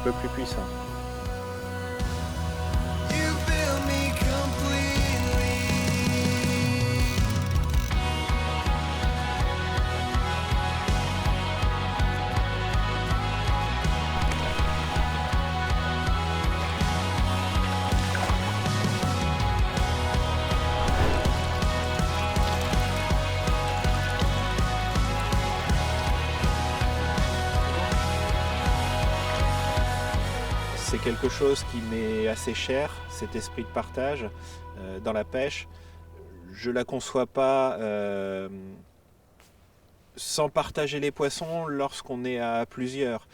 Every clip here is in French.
peu plus puissant. C'est quelque chose qui m'est assez cher, cet esprit de partage dans la pêche. Je ne la conçois pas sans partager les poissons lorsqu'on est à plusieurs.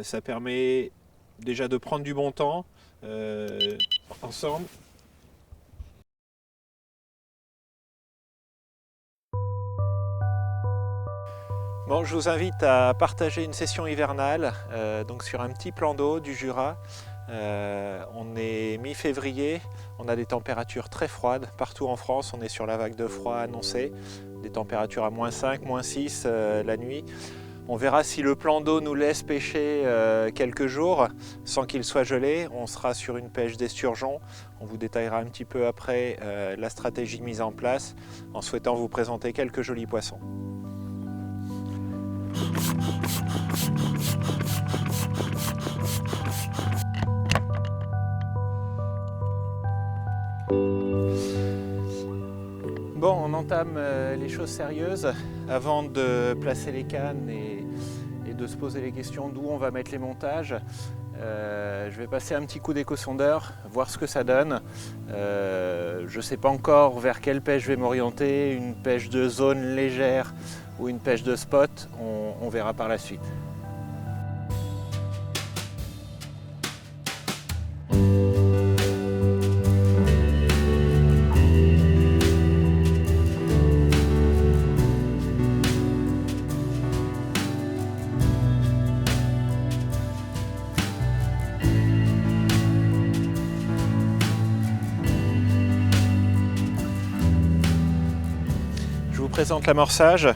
Ça permet déjà de prendre du bon temps ensemble. Bon, je vous invite à partager une session hivernale donc sur un petit plan d'eau du Jura. On est mi-février, on a des températures très froides partout en France, on est sur la vague de froid annoncée, des températures à -5, -6 la nuit. On verra si le plan d'eau nous laisse pêcher quelques jours sans qu'il soit gelé. On sera sur une pêche d'esturgeon. On vous détaillera un petit peu après la stratégie mise en place en souhaitant vous présenter quelques jolis poissons. Bon, on entame les choses sérieuses avant de placer les cannes et de se poser les questions d'où on va mettre les montages. Je vais passer un petit coup d'éco-sondeur, voir ce que ça donne. Je ne sais pas encore vers quelle pêche je vais m'orienter, une pêche de zone légère ou une pêche de spot, on verra par la suite. Je vous présente l'amorçage.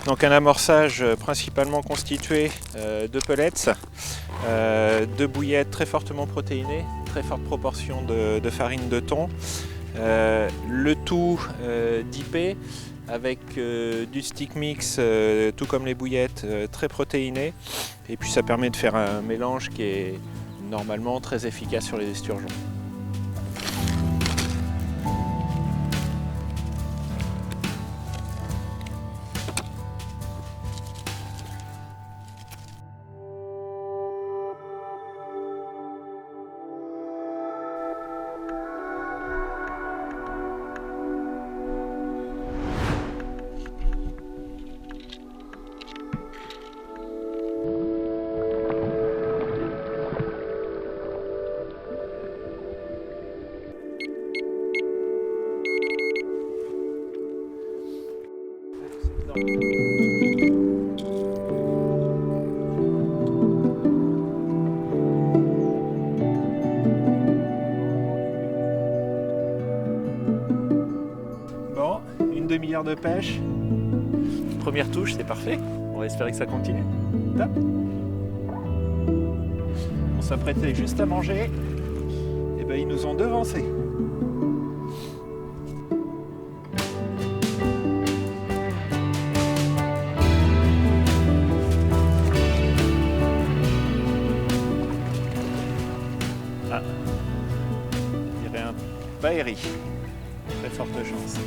Donc un amorçage principalement constitué de pellets, de bouillettes très fortement protéinées, très forte proportion de farine de thon, le tout dipé avec du stick mix, tout comme les bouillettes, très protéinées, et puis ça permet de faire un mélange qui est normalement très efficace sur les esturgeons. Bon, une demi-heure de pêche. Première touche, c'est parfait. On va espérer que ça continue. Top. On s'apprêtait juste à manger. Et ben ils nous ont devancés. Ah, il y aurait un baéri. Très forte chance.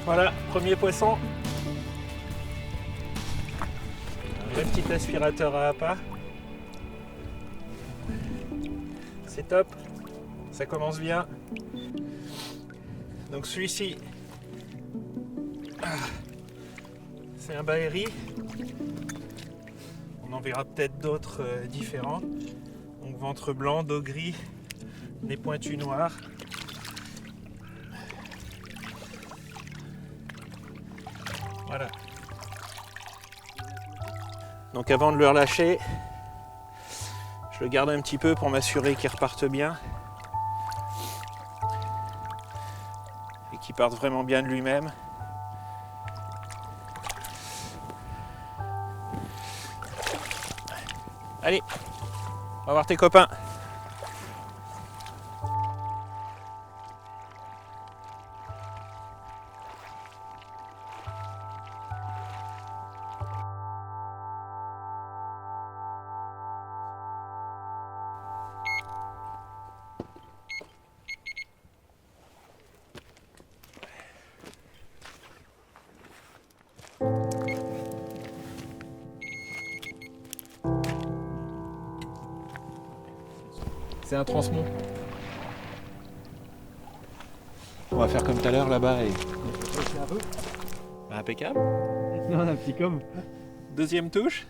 Voilà, premier poisson. Un vrai petit aspirateur à appât. C'est top, ça commence bien. Donc celui-ci, C'est un Baeri. On en verra peut-être d'autres différents. Donc ventre blanc, dos gris, nez pointu noir. Voilà. Donc avant de le relâcher, je le garde un petit peu pour m'assurer qu'il reparte bien. Et qu'il parte vraiment bien de lui-même. Allez, on va voir tes copains. C'est un transmont. On va faire comme tout à l'heure là-bas et... Impeccable. Non, un petit com. Deuxième touche.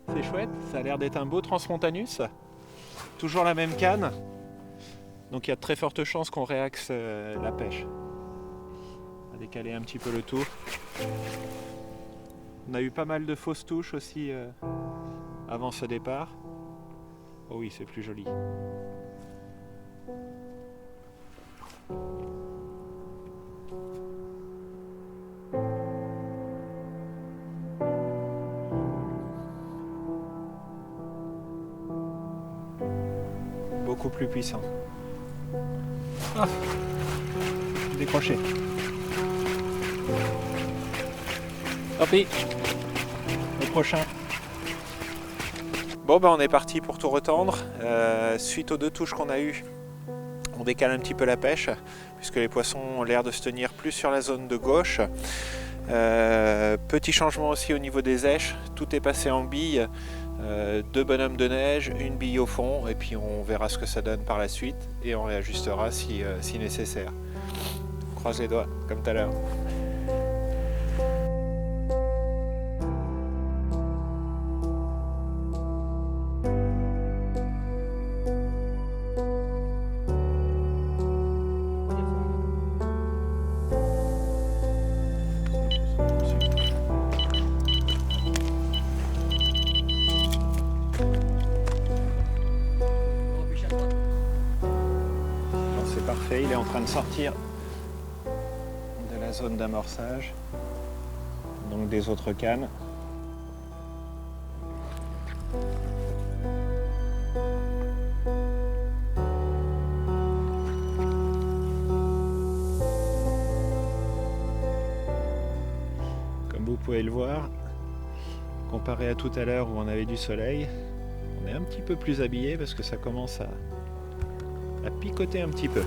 C'est chouette. Ça a l'air d'être un beau Transmontanus. Toujours la même canne. Donc il y a de très fortes chances qu'on réaxe la pêche. On va décaler un petit peu le tour. On a eu pas mal de fausses touches aussi avant ce départ. Oh oui, c'est plus joli. Beaucoup plus puissant. Ah, décroché. Tant pis. Au prochain. Bon ben on est parti pour tout retendre. Suite aux deux touches qu'on a eues, on décale un petit peu la pêche puisque les poissons ont l'air de se tenir plus sur la zone de gauche. Petit changement aussi au niveau des èches, tout est passé en billes, deux bonhommes de neige, une bille au fond et puis on verra ce que ça donne par la suite et on réajustera si nécessaire. On croise les doigts comme tout à l'heure. Parfait, il est en train de sortir de la zone d'amorçage, donc des autres cannes. Comme vous pouvez le voir, comparé à tout à l'heure où on avait du soleil, on est un petit peu plus habillé parce que ça commence à picoter un petit peu.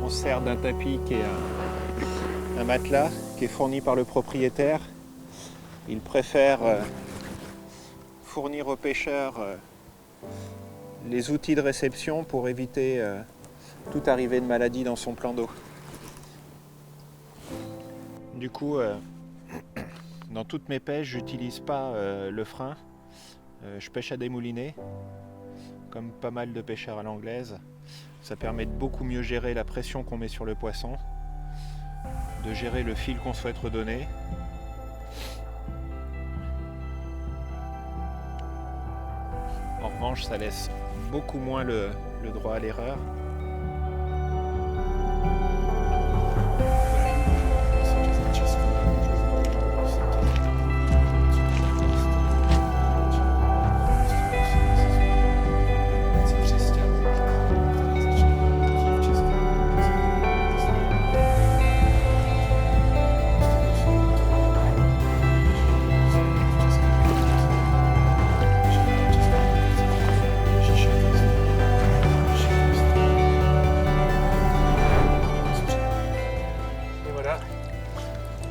On se sert d'un tapis qui est un matelas qui est fourni par le propriétaire. Il préfère fournir aux pêcheurs les outils de réception pour éviter toute arrivée de maladie dans son plan d'eau. Du coup, dans toutes mes pêches, j'utilise pas le frein. Je pêche à démouliner, comme pas mal de pêcheurs à l'anglaise. Ça permet de beaucoup mieux gérer la pression qu'on met sur le poisson, de gérer le fil qu'on souhaite redonner. En revanche, ça laisse beaucoup moins le droit à l'erreur.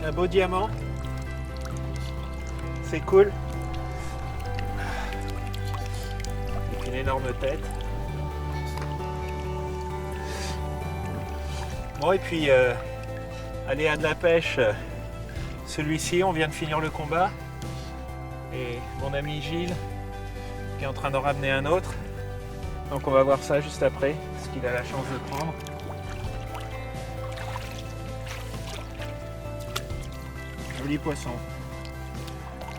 Un beau diamant, c'est cool. une énorme tête. Bon, et puis aléa de la pêche, celui-ci, on vient de finir le combat. Et mon ami Gilles qui est en train d'en ramener un autre. Donc on va voir ça juste après, ce qu'il a la chance de prendre. Joli poisson.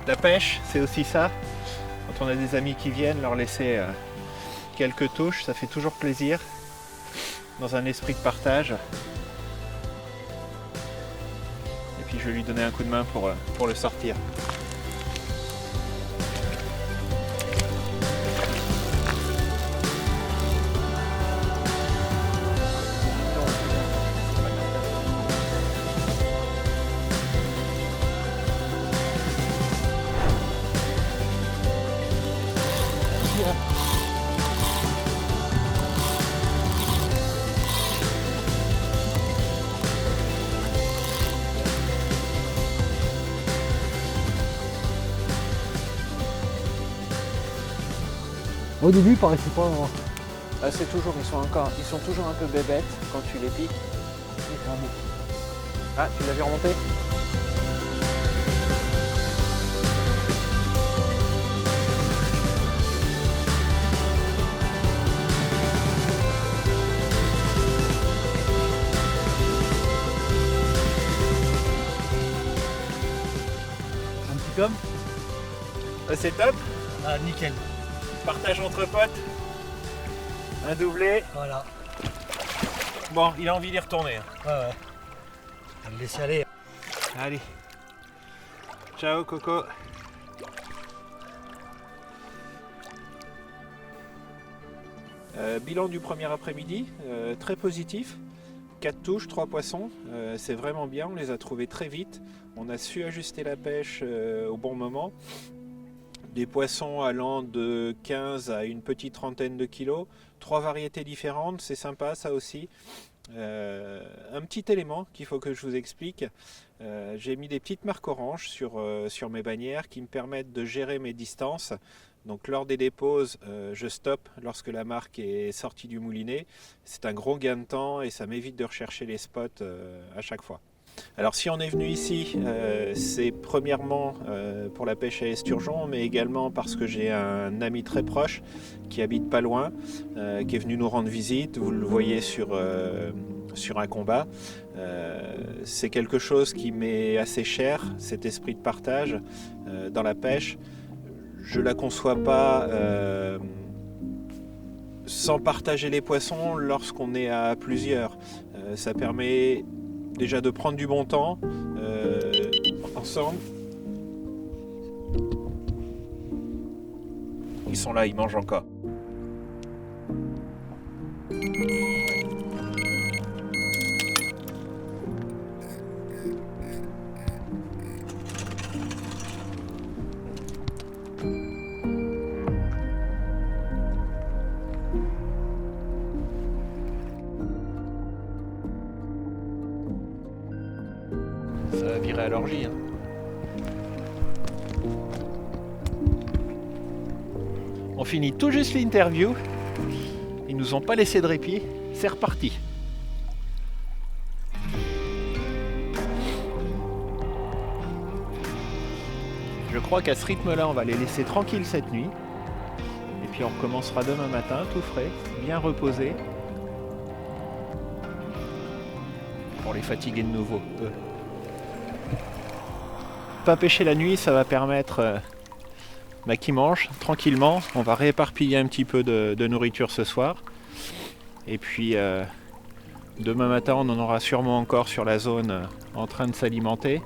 La pêche, c'est aussi ça. Quand on a des amis qui viennent, leur laisser quelques touches, ça fait toujours plaisir. Dans un esprit de partage. Et puis je vais lui donner un coup de main pour le sortir. Au début, il paraissait pas. Ah, c'est toujours, ils sont toujours un peu bébêtes quand tu les piques. Ah, tu l'as vu remonter? Un petit comme. Ah, c'est top. Ah, nickel. Partage entre potes. Un doublé. Voilà. Bon, il a envie d'y retourner. Ouais, ouais. On va le laisser aller. Allez. Ciao Coco. Bilan du premier après-midi, très positif. 4 touches, 3 poissons, c'est vraiment bien, on les a trouvés très vite. On a su ajuster la pêche au bon moment. Des poissons allant de 15 à une petite trentaine de kilos, 3 variétés différentes, c'est sympa ça aussi. Un petit élément qu'il faut que je vous explique, j'ai mis des petites marques oranges sur mes bannières qui me permettent de gérer mes distances. Donc lors des déposes, je stoppe lorsque la marque est sortie du moulinet. C'est un gros gain de temps et ça m'évite de rechercher les spots à chaque fois. Alors si on est venu ici, c'est premièrement pour la pêche à esturgeon, mais également parce que j'ai un ami très proche qui habite pas loin, qui est venu nous rendre visite. Vous le voyez sur un combat. C'est quelque chose qui m'est assez cher, cet esprit de partage dans la pêche. Je ne la conçois pas sans partager les poissons lorsqu'on est à plusieurs. Ça permet déjà de prendre du bon temps ensemble. Ils sont là, ils mangent encore. Ça va virer à l'orgie. Hein. On finit tout juste l'interview. Ils nous ont pas laissé de répit. C'est reparti. Je crois qu'à ce rythme-là, on va les laisser tranquilles cette nuit. Et puis on recommencera demain matin, tout frais, bien reposé. Pour les fatiguer de nouveau, eux. Pas pêcher la nuit, ça va permettre qu'ils mangent tranquillement. On va rééparpiller un petit peu de nourriture ce soir. Et puis demain matin, on en aura sûrement encore sur la zone en train de s'alimenter.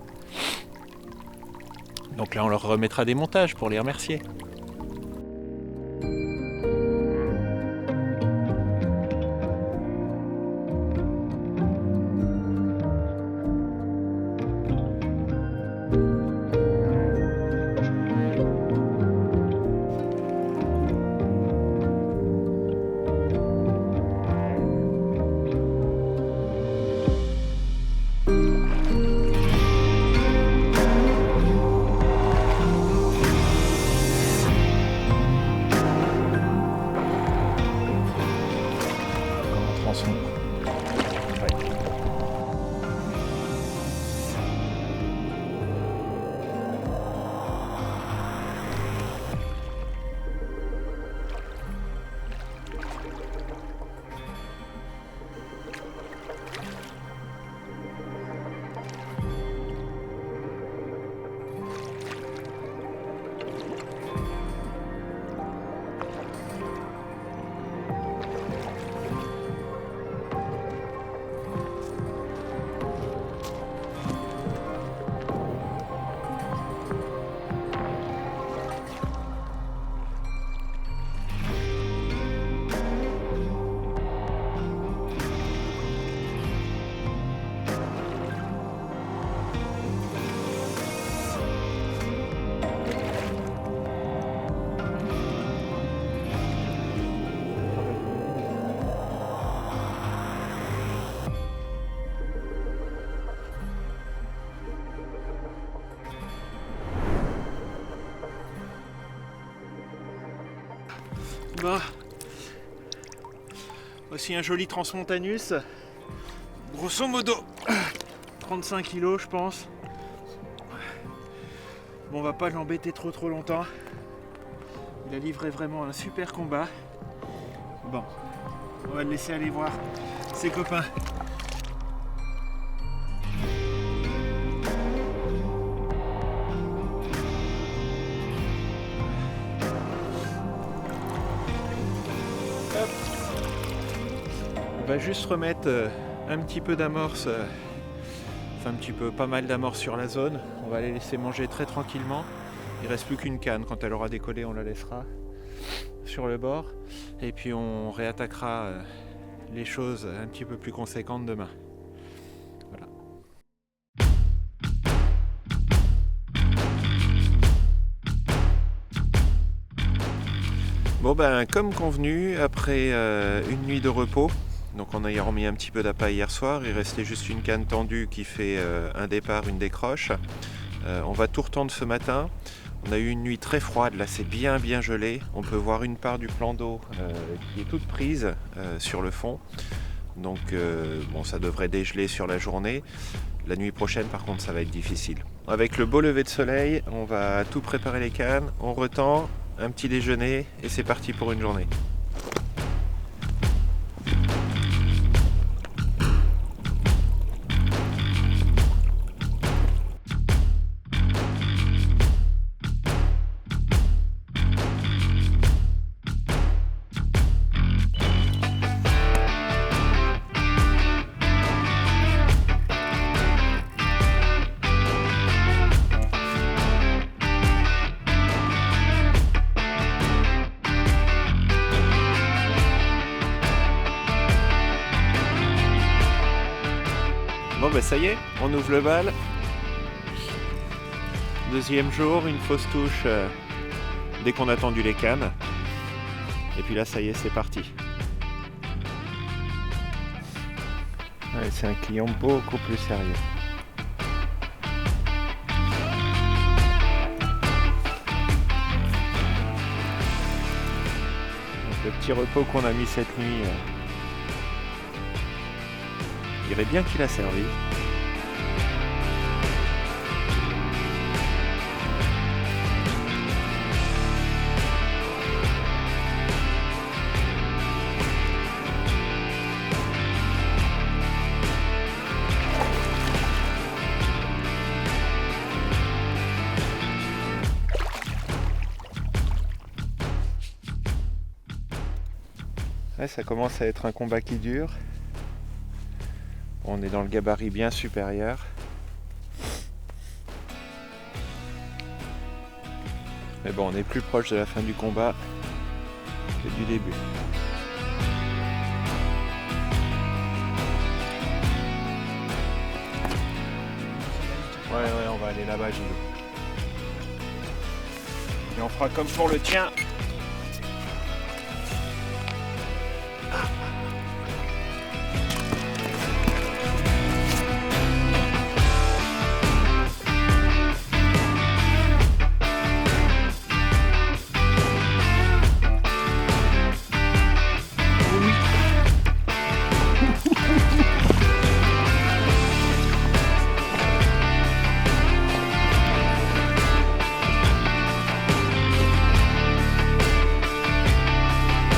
Donc là, on leur remettra des montages pour les remercier. Bon. Voici un joli Transmontanus. Grosso modo, 35 kg je pense. Bon, on va pas l'embêter trop longtemps. Il a livré vraiment un super combat. Bon, on va le laisser aller voir ses copains. Hop. On va juste remettre un petit peu d'amorce, enfin un petit peu, pas mal d'amorce sur la zone. On va les laisser manger très tranquillement. Il reste plus qu'une canne, quand elle aura décollé on la laissera sur le bord. Et puis on réattaquera les choses un petit peu plus conséquentes demain. Voilà. Bon ben comme convenu, après une nuit de repos, donc on a remis un petit peu d'appât hier soir, il restait juste une canne tendue qui fait un départ, une décroche. On va tout retendre ce matin. On a eu une nuit très froide, là c'est bien gelé. On peut voir une part du plan d'eau qui est toute prise sur le fond. Donc bon, ça devrait dégeler sur la journée. La nuit prochaine par contre ça va être difficile. Avec le beau lever de soleil, on va tout préparer les cannes, on retend, un petit déjeuner et c'est parti pour une journée. Bon ben ça y est, on ouvre le bal. Deuxième jour, une fausse touche dès qu'on a tendu les cannes. Et puis là ça y est, c'est parti. Ouais, c'est un client beaucoup plus sérieux. Donc, le petit repos qu'on a mis cette nuit, je dirais bien qu'il a servi. Ouais, ça commence à être un combat qui dure. On est dans le gabarit bien supérieur. Mais bon, on est plus proche de la fin du combat que du début. Ouais, on va aller là-bas, Gilles. Et on fera comme pour le tien.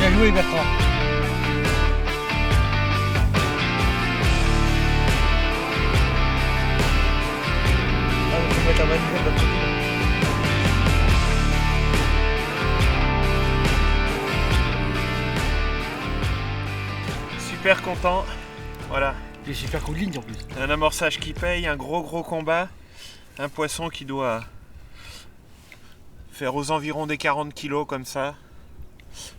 Bien joué Bertrand. Ah, on peut mettre un manivelle de l'autre côté. Super content. Voilà. Il est super cool ligne en plus. Un amorçage qui paye, un gros combat. Un poisson qui doit faire aux environs des 40 kg comme ça.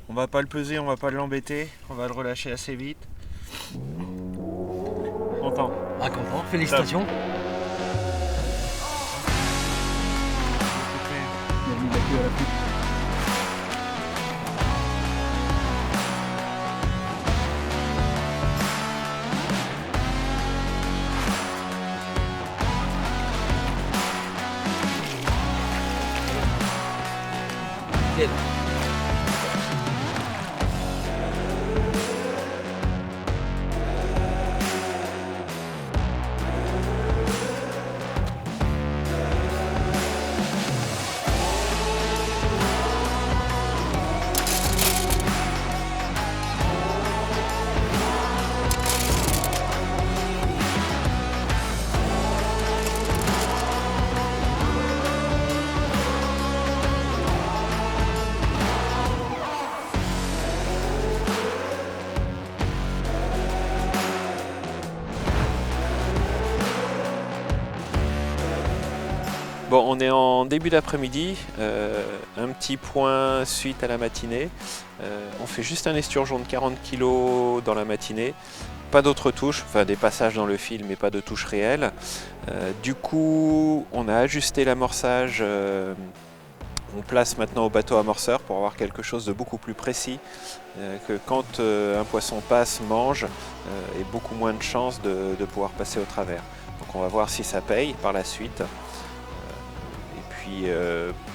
On va pas le peser, on va pas l'embêter, on va le relâcher assez vite. Content. Ah, content. Félicitations. Il a mis la queue à la coupe. Nickel. Bon, on est en début d'après-midi, un petit point suite à la matinée. On fait juste un esturgeon de 40 kg dans la matinée. Pas d'autres touches, enfin des passages dans le fil mais pas de touches réelles. Du coup, on a ajusté l'amorçage. On place maintenant au bateau amorceur pour avoir quelque chose de beaucoup plus précis que quand un poisson passe, mange, et beaucoup moins de chances de pouvoir passer au travers. Donc on va voir si ça paye par la suite. Et puis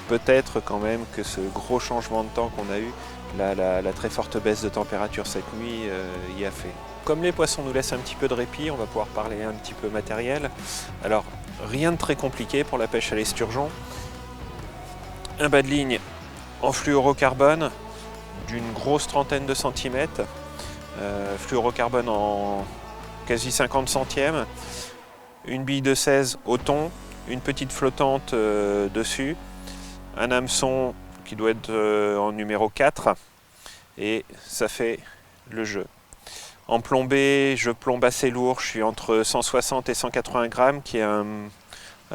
peut-être quand même que ce gros changement de temps qu'on a eu, la très forte baisse de température cette nuit y a fait. Comme les poissons nous laissent un petit peu de répit, on va pouvoir parler un petit peu matériel. Alors rien de très compliqué pour la pêche à l'esturgeon. Un bas de ligne en fluorocarbone d'une grosse trentaine de centimètres, fluorocarbone en quasi 50 centièmes, une bille de 16 au thon, une petite flottante dessus, un hameçon qui doit être en numéro 4 et ça fait le jeu. En plombé, je plombe assez lourd, je suis entre 160 et 180 grammes qui est un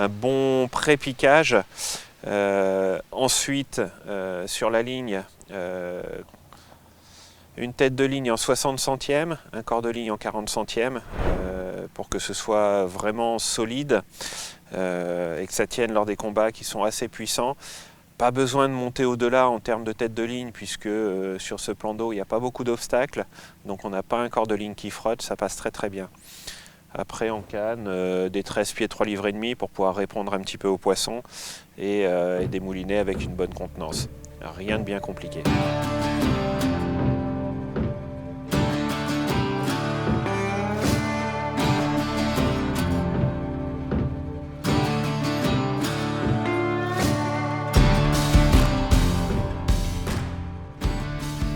bon pré-piquage. Ensuite, sur la ligne, une tête de ligne en 60 centièmes, un corps de ligne en 40 centièmes, pour que ce soit vraiment solide et que ça tienne lors des combats qui sont assez puissants. Pas besoin de monter au-delà en termes de tête de ligne puisque sur ce plan d'eau il n'y a pas beaucoup d'obstacles, donc on n'a pas un corps de ligne qui frotte, ça passe très très bien. Après en canne, des 13 pieds 3,5 livres pour pouvoir répondre un petit peu aux poissons et des moulinets avec une bonne contenance. Rien de bien compliqué.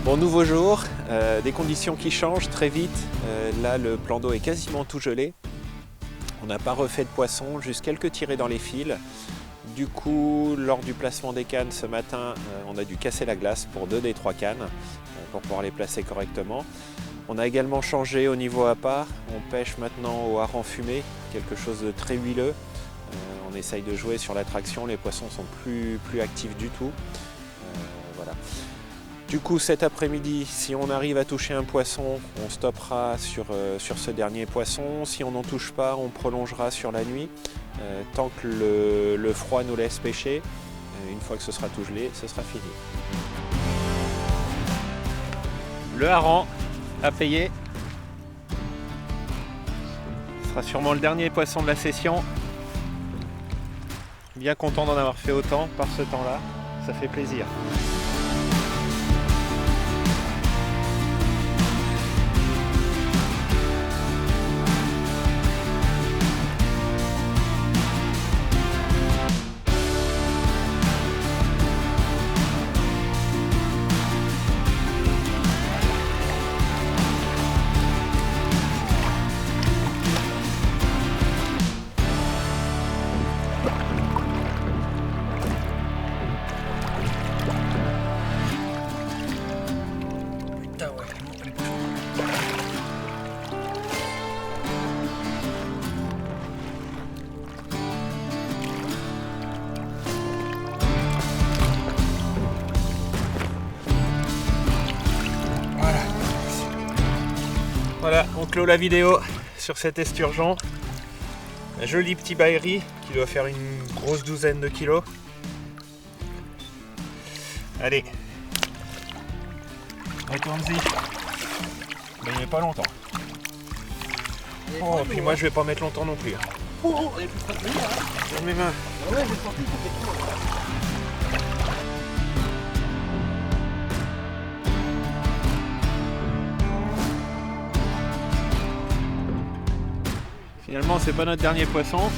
Bon, nouveau jour, des conditions qui changent très vite. Là, le plan d'eau est quasiment tout gelé. On n'a pas refait de poisson, juste quelques tirées dans les fils. Du coup, lors du placement des cannes ce matin, on a dû casser la glace pour 2 des 3 cannes pour pouvoir les placer correctement. On a également changé au niveau appât. On pêche maintenant au hareng fumé, quelque chose de très huileux. On essaye de jouer sur l'attraction, les poissons sont plus actifs du tout. Voilà. Du coup, cet après-midi, si on arrive à toucher un poisson, on stoppera sur ce dernier poisson. Si on n'en touche pas, on prolongera sur la nuit, tant que le froid nous laisse pêcher. Une fois que ce sera tout gelé, ce sera fini. Le hareng à payer. Ce sera sûrement le dernier poisson de la session. Bien content d'en avoir fait autant par ce temps-là, ça fait plaisir. Voilà, on clôt la vidéo sur cet esturgeon. Un joli petit baillerie qui doit faire une grosse douzaine de kilos. Allez, retourne-y. Mais il n'est pas longtemps. Oh, puis moi je vais pas mettre longtemps non plus. Oh, il est plus près de venir, hein. Sur mes mains. Ah ouais, j'ai senti que c'était trop. Finalement, c'est pas notre dernier poisson.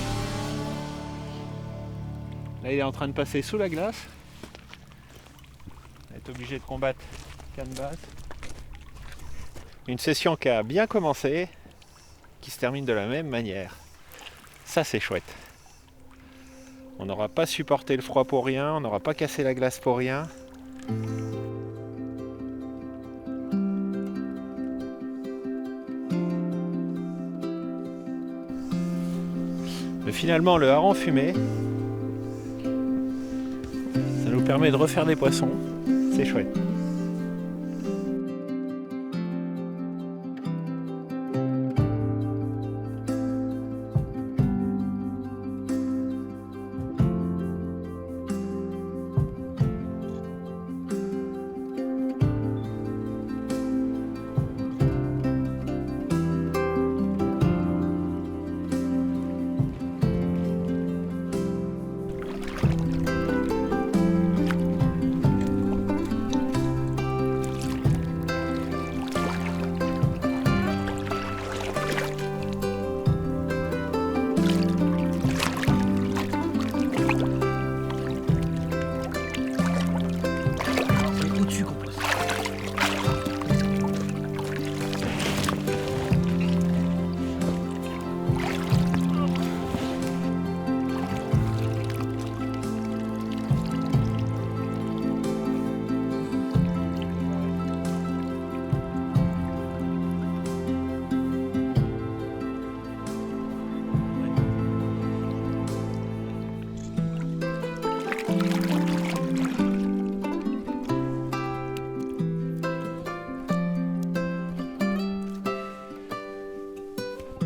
Là, il est en train de passer sous la glace. On va être obligé de combattre canne basse. Une session qui a bien commencé, qui se termine de la même manière. Ça, c'est chouette. On n'aura pas supporté le froid pour rien, on n'aura pas cassé la glace pour rien. Mais finalement, le hareng fumé, permet de refaire des poissons, c'est chouette. Au-dessus qu'on place.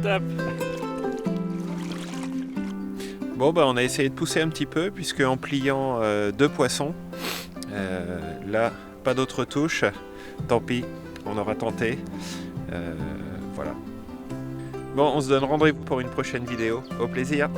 Top. Bon bah on a essayé de pousser un petit peu puisque en pliant 2 poissons, là pas d'autres touches, tant pis, on aura tenté. Voilà. Bon, on se donne rendez-vous pour une prochaine vidéo, au plaisir.